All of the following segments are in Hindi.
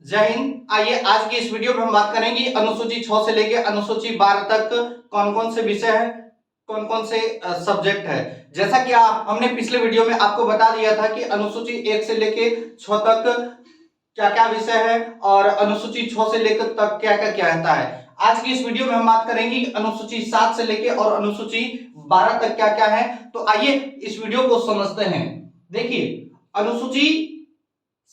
जय हिंद। आइए आज की इस वीडियो में हम बात करेंगे अनुसूची 6 से लेके अनुसूची 12 तक कौन कौन से विषय है, कौन कौन से सब्जेक्ट है। जैसा कि हमने पिछले वीडियो में आपको बता दिया था कि अनुसूची 1 से लेके 6 तक क्या क्या विषय है और अनुसूची 6 से लेकर तक क्या क्या क्या रहता है। आज की इस वीडियो में हम बात करेंगे अनुसूची 7 से लेके और अनुसूची 12 तक क्या क्या है। तो आइए इस वीडियो को समझते हैं। देखिए, अनुसूची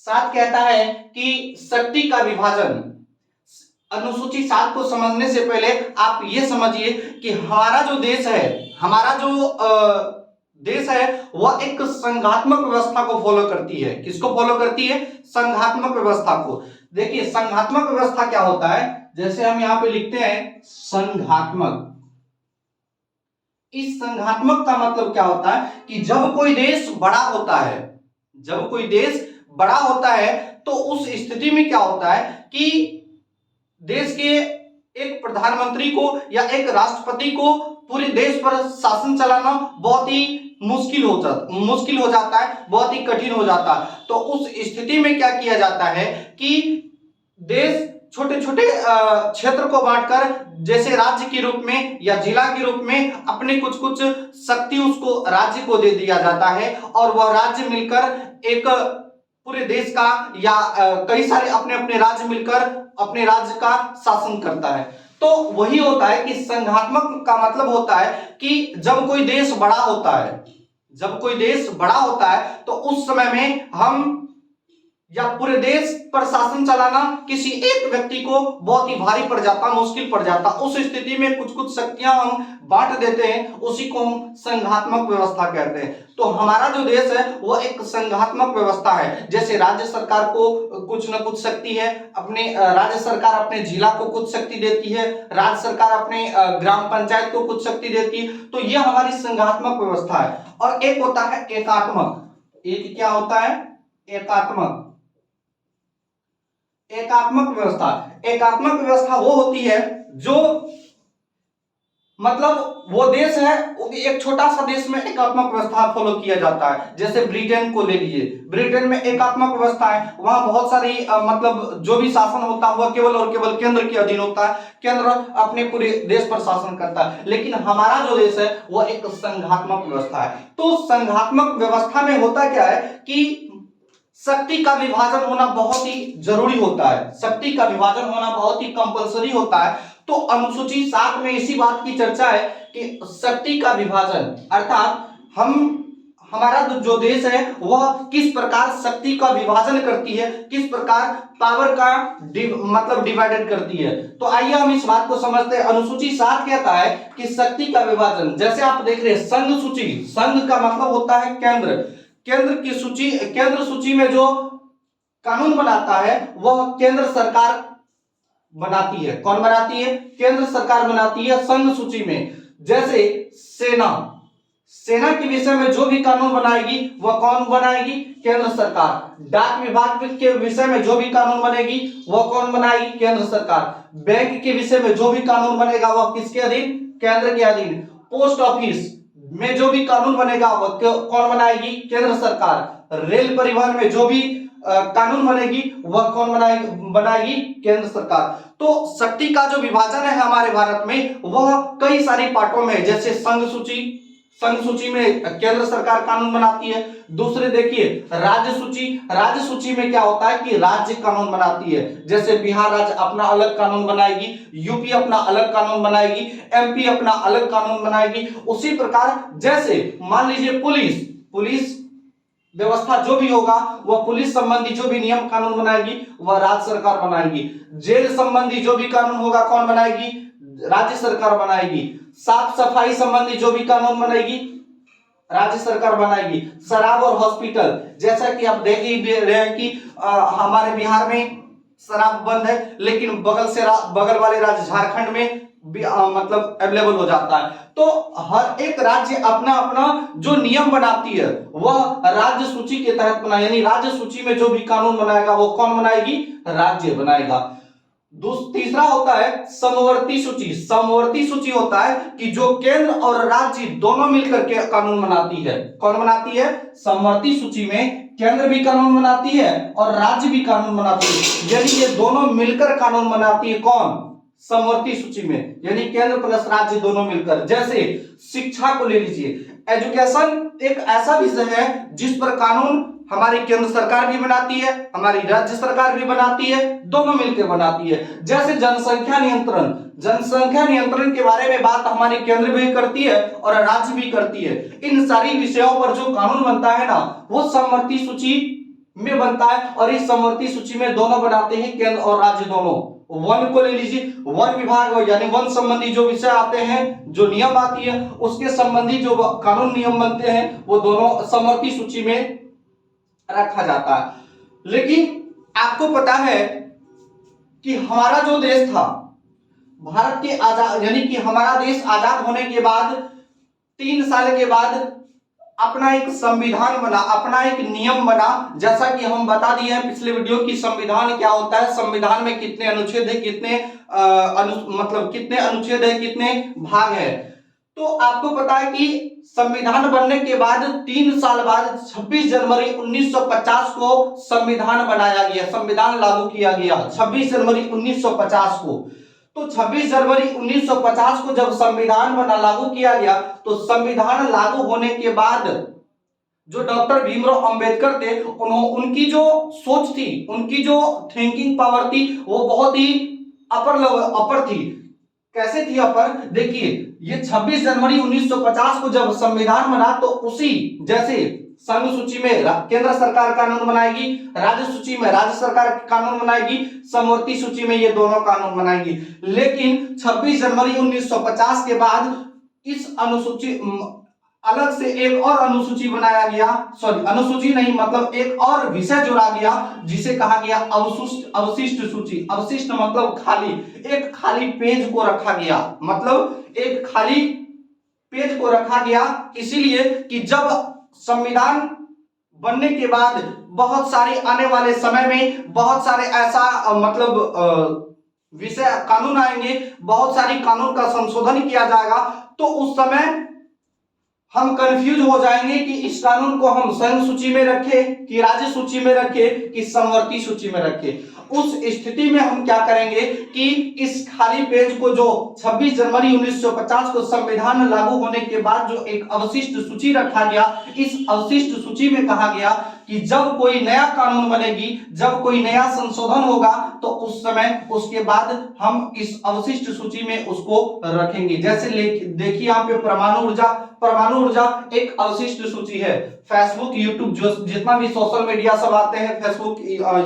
7 कहता है कि शक्ति का विभाजन। अनुसूची 7 को समझने से पहले आप ये समझिए कि हमारा जो देश है, हमारा जो देश है वह एक संघात्मक व्यवस्था को फॉलो करती है। किसको फॉलो करती है? संघात्मक व्यवस्था को। देखिए, संघात्मक व्यवस्था क्या होता है, जैसे हम यहां पे लिखते हैं संघात्मक। इस संघात्मक का मतलब क्या होता है कि जब कोई देश बड़ा होता है, जब कोई देश बड़ा होता है तो उस स्थिति में क्या होता है कि देश के एक प्रधानमंत्री को या एक राष्ट्रपति को पूरे देश पर शासन चलाना बहुत ही मुश्किल हो जाता है, बहुत ही कठिन हो जाता है। तो उस स्थिति में क्या किया जाता है कि देश छोटे छोटे क्षेत्र को बांटकर, जैसे राज्य के रूप में या जिला के रूप में, अपने कुछ कुछ शक्ति उसको राज्य को दे दिया जाता है और वह राज्य मिलकर एक पूरे देश का या कई सारे अपने अपने राज्य मिलकर अपने राज्य का शासन करता है। तो वही होता है कि संघात्मक का मतलब होता है कि जब कोई देश बड़ा होता है, जब कोई देश बड़ा होता है तो उस समय में हम या पूरे देश पर शासन चलाना किसी एक व्यक्ति को बहुत ही भारी पड़ जाता, मुश्किल पड़ जाता। उस स्थिति में कुछ कुछ शक्तियां हम बांट देते हैं, उसी को हम संघात्मक व्यवस्था कहते हैं। तो हमारा जो देश है वो एक संघात्मक व्यवस्था है। जैसे राज्य सरकार को कुछ न कुछ शक्ति है, अपने राज्य सरकार अपने जिला को कुछ शक्ति देती है, राज्य सरकार अपने ग्राम पंचायत को कुछ शक्ति देती है। तो यह हमारी संघात्मक व्यवस्था है। और एक होता है एकात्मक। एक क्या होता है? एकात्मक। एकात्मक व्यवस्था। एकात्मक व्यवस्था वो होती है जो मतलब वो देश है, एक छोटा सा देश में एकात्मक व्यवस्था फॉलो किया जाता है। जैसे ब्रिटेन को ले लीजिए, ब्रिटेन में एकात्मक व्यवस्था है। वहां बहुत सारी मतलब जो भी शासन होता है वह केवल और केवल केंद्र के अधीन होता है, केंद्र अपने पूरे देश पर शासन करता है। लेकिन हमारा जो देश है वह एक संघात्मक व्यवस्था है। तो संघात्मक व्यवस्था में होता क्या है कि शक्ति का विभाजन होना बहुत ही जरूरी होता है, शक्ति का विभाजन होना बहुत ही कंपलसरी होता है। तो अनुसूची 7 में इसी बात की चर्चा है कि शक्ति का विभाजन, अर्थात हमारा जो देश है वह किस प्रकार शक्ति का विभाजन करती है, किस प्रकार पावर का मतलब डिवाइडेड करती है। तो आइए हम इस बात को समझते हैं। अनुसूची 7 कहता है कि शक्ति का विभाजन, जैसे आप देख रहे हैं संघ सूची। संघ का मतलब होता है केंद्र। केंद्र की सूची, केंद्र सूची में जो कानून बनाता है वह केंद्र सरकार बनाती है। कौन बनाती है? केंद्र सरकार बनाती है संघ सूची में। जैसे सेना, सेना के विषय में जो भी कानून बनाएगी वह कौन बनाएगी? केंद्र सरकार। डाक विभाग के विषय में जो भी कानून बनेगी वह कौन बनाएगी? केंद्र सरकार। बैंक के विषय में जो भी कानून बनेगा वह किसके अधीन? केंद्र के अधीन। पोस्ट ऑफिस में जो भी कानून बनेगा वह कौन बनाएगी? केंद्र सरकार। रेल परिवहन में जो भी कानून बनेगी वह कौन बनाएगी? केंद्र सरकार। तो शक्ति का जो विभाजन है हमारे भारत में वह कई सारे पार्टों में, जैसे संघ सूची, संघ सूची में केंद्र सरकार कानून बनाती है। दूसरे देखिए राज्य सूची, राज्य सूची में क्या होता है कि राज्य कानून बनाती है। जैसे बिहार राज्य अपना अलग कानून बनाएगी, यूपी अपना अलग कानून बनाएगी, एमपी अपना अलग कानून बनाएगी। उसी प्रकार जैसे मान लीजिए पुलिस व्यवस्था जो भी होगा वह पुलिस संबंधी जो भी नियम कानून बनाएगी वह राज्य सरकार बनाएगी। जेल संबंधी जो भी कानून होगा कौन बनाएगी? राज्य सरकार बनाएगी। साफ सफाई संबंधी जो भी कानून बनेगी राज्य सरकार बनाएगी। शराब और हॉस्पिटल, जैसा कि आप देख ही रहे हैं कि हमारे बिहार में शराब बंद है, लेकिन बगल वाले राज्य झारखंड में मतलब अवेलेबल हो जाता है। तो हर एक राज्य अपना अपना जो नियम बनाती है वह राज्य सूची के तहत बना, यानी राज्य सूची में जो भी कानून बनाएगा वो कौन बनाएगी? राज्य बनाएगा। तीसरा होता है समवर्ती सूची। समवर्ती सूची होता है कि जो केंद्र और राज्य दोनों मिलकर के कानून बनाती है। कौन बनाती है? समवर्ती सूची में केंद्र भी कानून बनाती है और राज्य भी कानून बनाती है, यानी ये दोनों मिलकर कानून बनाती है। कौन? समवर्ती सूची में, यानी केंद्र प्लस राज्य दोनों मिलकर। जैसे शिक्षा को ले लीजिए, एजुकेशन एक ऐसा विषय है जिस पर कानून हमारी केंद्र सरकार भी बनाती है, हमारी राज्य सरकार भी बनाती है, दोनों मिलकर बनाती है। जैसे जनसंख्या नियंत्रण, जनसंख्या नियंत्रण के बारे में बात हमारी केंद्र भी करती है और राज्य भी करती है। इन सारी विषयों पर जो कानून बनता है ना, वो समवर्ती सूची में बनता है, और इस समवर्ती सूची में दोनों बनाते हैं, केंद्र और राज्य दोनों। वन को ले लीजिए, वन विभाग यानी वन संबंधी जो विषय आते हैं, जो नियम आती है, उसके संबंधी जो कानून नियम बनते हैं, वो दोनों समवर्ती सूची में रखा जाता है। लेकिन आपको पता है कि हमारा जो देश था, भारत के आजाद, यानी कि हमारा देश आजाद होने के बाद 3 साल के बाद अपना एक संविधान बना, अपना एक नियम बना। जैसा कि हम बता दिए हैं पिछले वीडियो की संविधान क्या होता है, संविधान में कितने अनुच्छेद है, कितने मतलब कितने अनुच्छेद है, कितने भाग है। तो आपको पता है कि संविधान बनने के बाद 3 साल बाद 26 जनवरी 1950 को संविधान बनाया गया, संविधान लागू किया गया 26 जनवरी 1950 को। तो 26 जनवरी 1950 को जब संविधान बना, लागू किया गया, तो संविधान लागू होने के बाद जो डॉक्टर भीमराव अंबेडकर थे, उनकी जो सोच थी, उनकी जो थिंकिंग पावर थी, वो बहुत ही अपर थी। कैसे थी अपर? देखिए, ये 26 जनवरी 1950 को जब संविधान बना, तो उसी जैसे संघ सूची में केंद्र सरकार कानून बनाएगी, राज्य सूची में राज्य सरकार कानून बनाएगी, समवर्ती सूची में ये दोनों कानून बनाएंगी। लेकिन 26 जनवरी 1950 के बाद इस अनुसूची अलग से एक और अनुसूची बनाया गया, सॉरी अनुसूची नहीं, मतलब एक और विषय जोड़ा गया, जिसे कहा गया अवशिष्ट सूची। अवशिष्ट मतलब खाली, एक खाली पेज को रखा गया, मतलब एक खाली पेज को रखा गया, इसीलिए कि जब संविधान बनने के बाद बहुत सारे आने वाले समय में बहुत सारे ऐसा मतलब विषय कानून आएंगे, बहुत सारी कानून का संशोधन किया जाएगा, तो उस समय हम कंफ्यूज हो जाएंगे कि इस कानून को हम संघ सूची में रखें कि राज्य सूची में रखें कि समवर्ती सूची में रखें। उस स्थिति में हम क्या करेंगे कि इस खाली पेज को, जो 26 जनवरी 1950 को संविधान लागू होने के बाद जो एक अवशिष्ट सूची रखा गया, इस अवशिष्ट सूची में कहा गया कि जब कोई नया कानून बनेगी, जब कोई नया संशोधन होगा, तो उस समय उसके बाद हम इस अवशिष्ट सूची में उसको रखेंगे। जैसे देखिए यहाँ पे परमाणु ऊर्जा एक अवशिष्ट सूची है। फेसबुक, यूट्यूब, जो जितना भी सोशल मीडिया सब आते हैं, फेसबुक,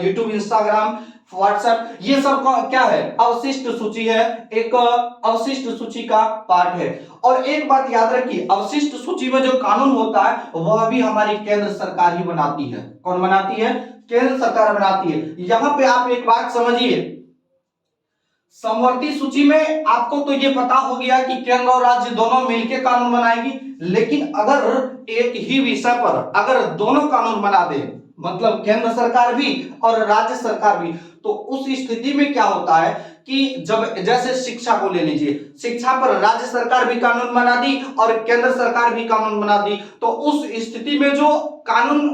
यूट्यूब, इंस्टाग्राम, व्हाट्सएप, ये सब क्या है? अवशिष्ट सूची है, एक अवशिष्ट सूची का पार्ट है। और एक बात याद रखिए, अवशिष्ट सूची में जो कानून होता है वह भी हमारी केंद्र सरकार ही बनाती है। कौन बनाती है? केंद्र सरकार बनाती है। यहां पे आप एक बात समझिए, समवर्ती सूची में आपको तो ये पता हो गया कि केंद्र और राज्य दोनों मिलकर कानून बनाएगी, लेकिन अगर एक ही विषय पर अगर दोनों कानून बना दे, मतलब केंद्र सरकार भी और राज्य सरकार भी, तो उस स्थिति में क्या होता है कि जब जैसे शिक्षा को ले लीजिए, शिक्षा पर राज्य सरकार भी कानून बना दी और केंद्र सरकार भी कानून बना दी, तो उस स्थिति में जो कानून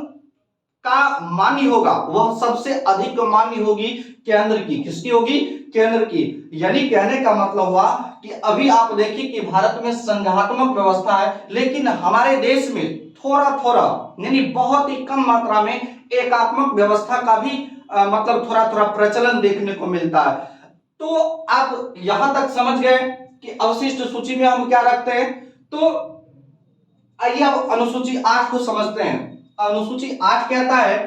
का मान्य होगा वह सबसे अधिक मान्य होगी केंद्र की। किसकी होगी? केंद्र की। यानी कहने का मतलब हुआ कि अभी आप देखिए कि भारत में संघात्मक व्यवस्था है, लेकिन हमारे देश में थोड़ा थोड़ा यानी बहुत ही कम मात्रा में एकात्मक व्यवस्था का भी मतलब थोड़ा थोड़ा प्रचलन देखने को मिलता है। तो आप यहां तक समझ गए कि अवशिष्ट सूची में हम क्या रखते हैं। तो आइए अब अनुसूची 8 को समझते हैं। अनुसूची 8 कहता है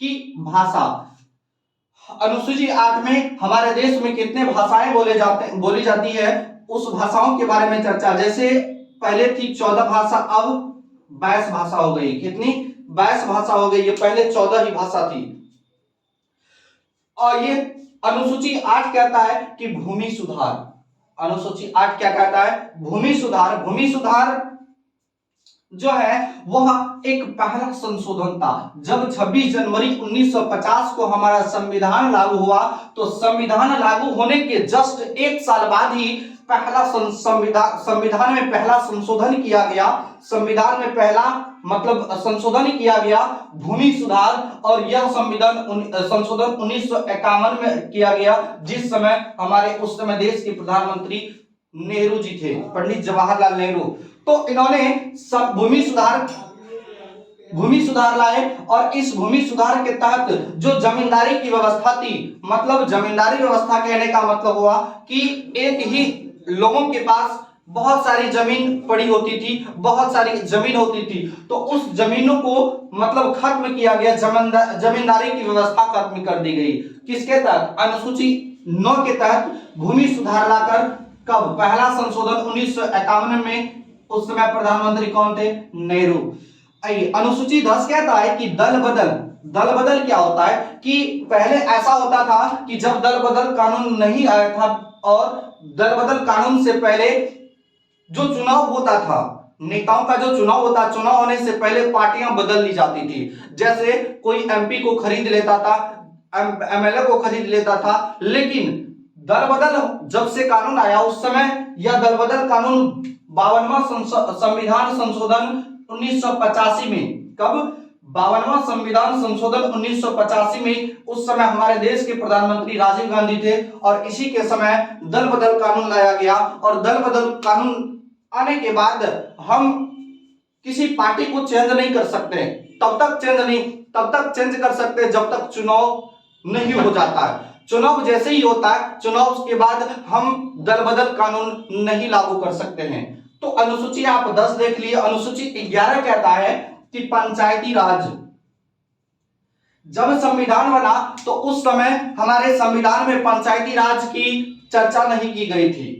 कि भाषा। अनुसूची 8 में हमारे देश में कितने भाषाएं बोली जाती है, उस भाषाओं के बारे में चर्चा। जैसे पहले थी 14 भाषा, अब 22 भाषा हो गई। कितनी? 22 भाषा हो गई। ये पहले 14 ही भाषा थी। और ये अनुसूची 8 कहता है कि भूमि सुधार। अनुसूची 8 क्या कहता है? भूमि सुधार। भूमि सुधार जो है वह एक पहला संशोधन था। जब 26 जनवरी 1950 को हमारा संविधान लागू हुआ, तो संविधान लागू होने के जस्ट 1 साल बाद ही पहला संविधान में पहला संशोधन किया गया। संविधान में पहला मतलब संशोधन किया गया भूमि सुधार, और यह संशोधन 1951 में किया गया, जिस समय हमारे उस समय देश के प्रधानमंत्री नेहरू जी थे, पंडित जवाहरलाल नेहरू। तो इन्होंने सब भूमि सुधार लाए, और इस भूमि सुधार के तहत जो जमींदारी की व्यवस्था थी, मतलब जमींदारी व्यवस्था कहने का मतलब हुआ कि एक ही लोगों के पास बहुत सारी जमीन पड़ी होती थी, बहुत सारी जमीन होती थी, तो उस जमीनों को मतलब खत्म किया गया, जमींदारी की व्यवस्था खत्म कर दी गई। किसके तहत? अनुसूची 9 के तहत भूमि सुधार लाकर। कब? पहला संशोधन 1951 में। उस समय प्रधानमंत्री कौन थे? नेहरू। अनुसूची 10 कहता है कि दल बदल। दल बदल क्या होता है कि पहले ऐसा होता था कि जब दल बदल कानून नहीं आया था, और दल बदल कानून से पहले जो चुनाव होता था, नेताओं का जो चुनाव होता, चुनाव होने से पहले पार्टियां बदल ली जाती थी। जैसे कोई एमपी को खरीद लेता था, एमएलए को खरीद लेता था, लेकिन दल बदल जब से कानून आया, उस समय यह दल बदल कानून 52वां संविधान संशोधन 1985 में। कब? 52वां संविधान संशोधन 1985 में। उस समय हमारे देश के प्रधानमंत्री राजीव गांधी थे, और इसी के समय दल बदल कानून लाया गया। और दल बदल कानून आने के बाद हम किसी पार्टी को चेंज नहीं कर सकते, तब तक चेंज कर सकते जब तक चुनाव नहीं हो जाता है। चुनाव जैसे ही होता है, चुनाव के बाद हम दल बदल कानून नहीं लागू कर सकते हैं। तो अनुसूची आप 10 देख लिए। अनुसूची 11 कहता है कि पंचायती राज। जब संविधान बना तो उस समय हमारे संविधान में पंचायती राज की चर्चा नहीं की गई थी,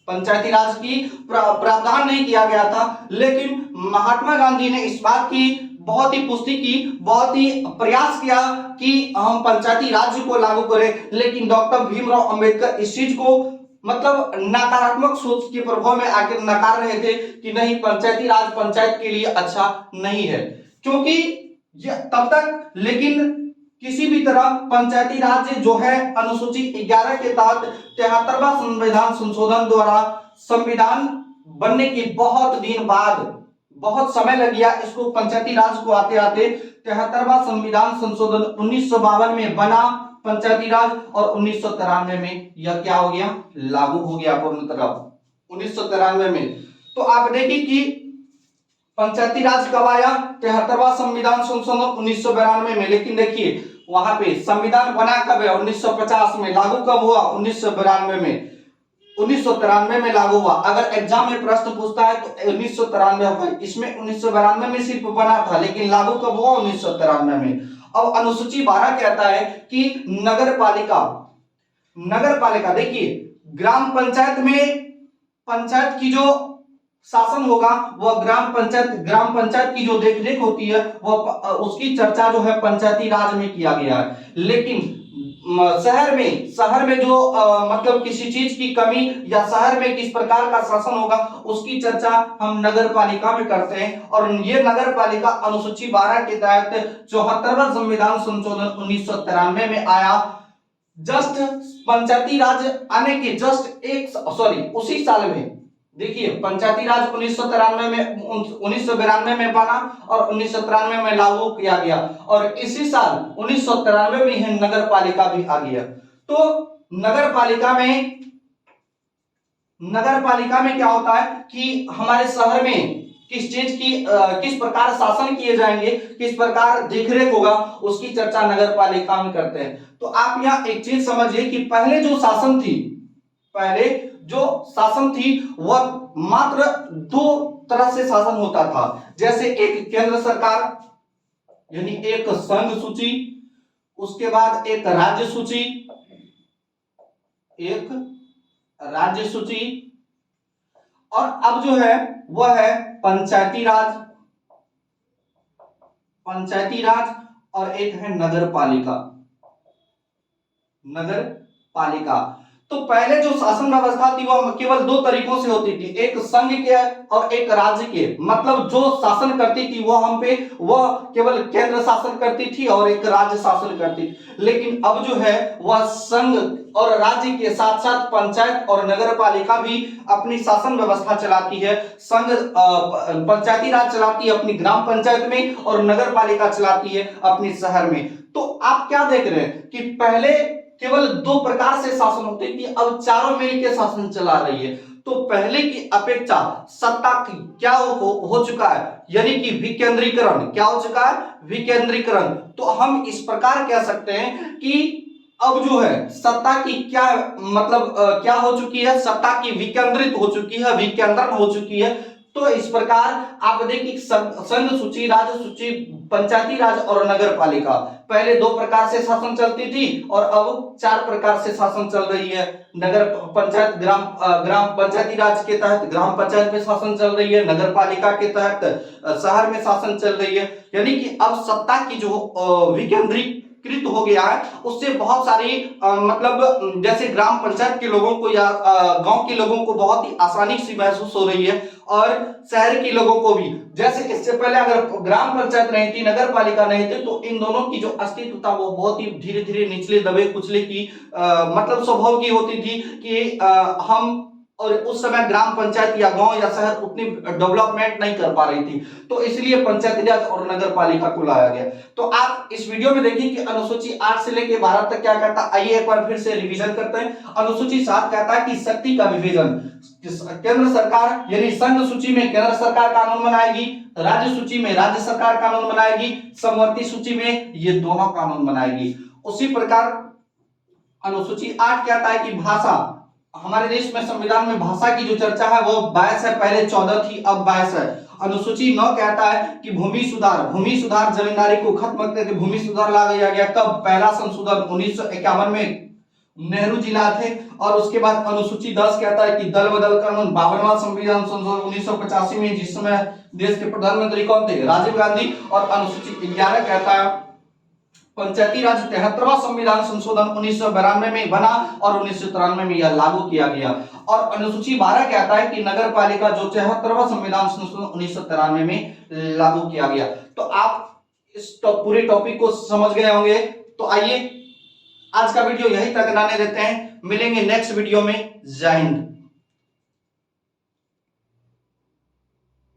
पंचायती राज की प्रावधान नहीं किया गया था। लेकिन महात्मा गांधी ने इस बात की बहुत ही पुष्टि की, बहुत ही प्रयास किया कि हम पंचायती राज को लागू करें, लेकिन डॉक्टर भीमराव अंबेडकर इस चीज को मतलब नकारात्मक सोच के प्रभाव में आकर नकार रहे थे कि नहीं, पंचायती राज पंचायत के लिए अच्छा नहीं है, क्योंकि तब तक लेकिन किसी भी तरह पंचायती राज जो है अनुसूची 11 के तहत 73वां संविधान संशोधन द्वारा संविधान बनने के बहुत दिन बाद, बहुत समय लग गया इसको पंचायती राज को आते आते। 73वां संविधान संशोधन 1952 में बना पंचायती राज, और 1993 में यह क्या हो गया? लागू हो गया पूर्ण तरह 1993 में। तो आप देखिए कि पंचायती राज कब आया? 73वां संविधान संशोधन 1992 में। लेकिन देखिए वहां पे संविधान बना कब है? 1950 में। लागू कब हुआ? 1992 में। 1993 में लागू हुआ। अगर एग्जाम में प्रश्न पूछता है तो 1993 होगा, इसमें 1992 में सिर्फ बना था, लेकिन लागू कब हुआ? 1993 में। अब अनुसूची 12 कहता है कि नगर पालिका देखिए, ग्राम पंचायत में पंचायत की जो शासन होगा वह ग्राम पंचायत की जो देखरेख होती है वह उसकी चर्चा जो है पंचायती राज में किया गया है। लेकिन शहर में जो मतलब किसी चीज की कमी या शहर में किस प्रकार का शासन होगा उसकी चर्चा हम नगर पालिका में करते हैं। और ये नगर पालिका अनुसूची 12 के तहत 74वां संविधान संशोधन 1993 में आया। जस्ट पंचायती राज आने के उसी साल में देखिए पंचायती राज 1992 में बना और 1993 में लागू किया गया, और इसी साल 1993 में ही नगर पालिका भी आ गया। तो नगर पालिका में क्या होता है कि हमारे शहर में किस चीज की किस प्रकार शासन किए जाएंगे, किस प्रकार देखरेख होगा, उसकी चर्चा नगर पालिका में करते हैं। तो आप यहाँ एक चीज समझिए कि पहले जो शासन थी वह मात्र 2 तरह से शासन होता था। जैसे एक केंद्र सरकार यानी एक संघ सूची, उसके बाद एक राज्य सूची, और अब जो है वह है पंचायती राज, और एक है नगर पालिका। तो तो पहले जो शासन व्यवस्था थी वह केवल दो तरीकों से होती थी, एक संघ के और एक राज्य के। मतलब जो शासन करती थी वह हम पे वह केवल केंद्र शासन करती थी और एक राज्य शासन करती थी। लेकिन अब जो है वह संघ और राज्य के साथ साथ पंचायत और नगर पालिका भी अपनी शासन व्यवस्था चलाती है। संघ पंचायती राज चलाती है अपनी ग्राम पंचायत में और नगर पालिका चलाती है अपनी शहर में। तो आप क्या देख रहे हैं कि पहले केवल दो प्रकार से शासन होती थी, अब चारों मिलकर शासन चला रही है। तो पहले की अपेक्षा सत्ता की क्या हो चुका है, यानी कि विकेंद्रीकरण। क्या हो चुका है? विकेंद्रीकरण। तो हम इस प्रकार कह सकते हैं कि अब जो है सत्ता की क्या मतलब क्या हो चुकी है, सत्ता की विकेंद्रित हो चुकी है, विकेंद्रण हो चुकी है। तो इस प्रकार आप देखिए संघ सूची, राज्य सूची, पंचायती राज और नगर पालिका, पहले दो प्रकार से शासन चलती थी और अब चार प्रकार से शासन चल रही है। नगर पंचायत ग्राम पंचायती राज के तहत ग्राम पंचायत में शासन चल रही है, नगर पालिका के तहत शहर में शासन चल रही है। यानी कि अब सत्ता की जो विकेंद्रीकृत हो गया है उससे बहुत सारी मतलब जैसे ग्राम पंचायत के लोगों को या गांव के लोगों को बहुत ही आसानी से महसूस हो रही है और शहर के लोगों को भी। जैसे इससे पहले अगर ग्राम पंचायत नहीं थी, नगर पालिका नहीं थी, तो इन दोनों की जो अस्तित्व था वो बहुत ही धीरे धीरे निचले दबे कुचले की मतलब स्वभाव की होती थी कि हम और उस समय ग्राम पंचायत या गांव या शहर उतनी डेवलपमेंट नहीं कर पा रही थी, तो इसलिए पंचायती राज और नगर पालिका को लाया गया। तो आप इस वीडियो में देखिए कि अनुसूची 8 से लेकर 12 तक क्या कहता है। आइए एक बार फिर से रिवीजन करते हैं। अनुसूची 7 कहता है कि शक्ति का विभाजन। केंद्र सरकार यानी संघ सूची में केंद्र सरकार कानून बनाएगी, राज्य सूची में राज्य सरकार कानून बनाएगी, समवर्ती सूची में ये दोनों कानून बनाएगी। उसी प्रकार अनुसूची 8 कहता है कि भाषा। हमारे देश में संविधान में भाषा की जो चर्चा है वो 22 है, पहले 14 थी, अब 22 है। अनुसूची 9 कहता है कि भूमि सुधार जमींदारी को खत्म करके भूमि सुधार ला दिया गया। कब? पहला संशोधन 1951 में नेहरू जी लाए थे। और उसके बाद अनुसूची 10 कहता है कि दल बदल कानून, 52वां संविधान संशोधन 1985 में, जिस समय देश के प्रधानमंत्री कौन थे? राजीव गांधी। और अनुसूची 11 कहता है पंचायती राज 73वां संविधान संशोधन 1992 में बना और 1993 में यह लागू किया गया। और अनुसूची 12 कहता है कि नगर पालिका जो 74वां संविधान संशोधन 1993 में लागू किया गया। तो आप इस पूरे टॉपिक को समझ गए होंगे। तो आइए आज का वीडियो यहीं तक रहने देते हैं, मिलेंगे नेक्स्ट वीडियो में। जय हिंद।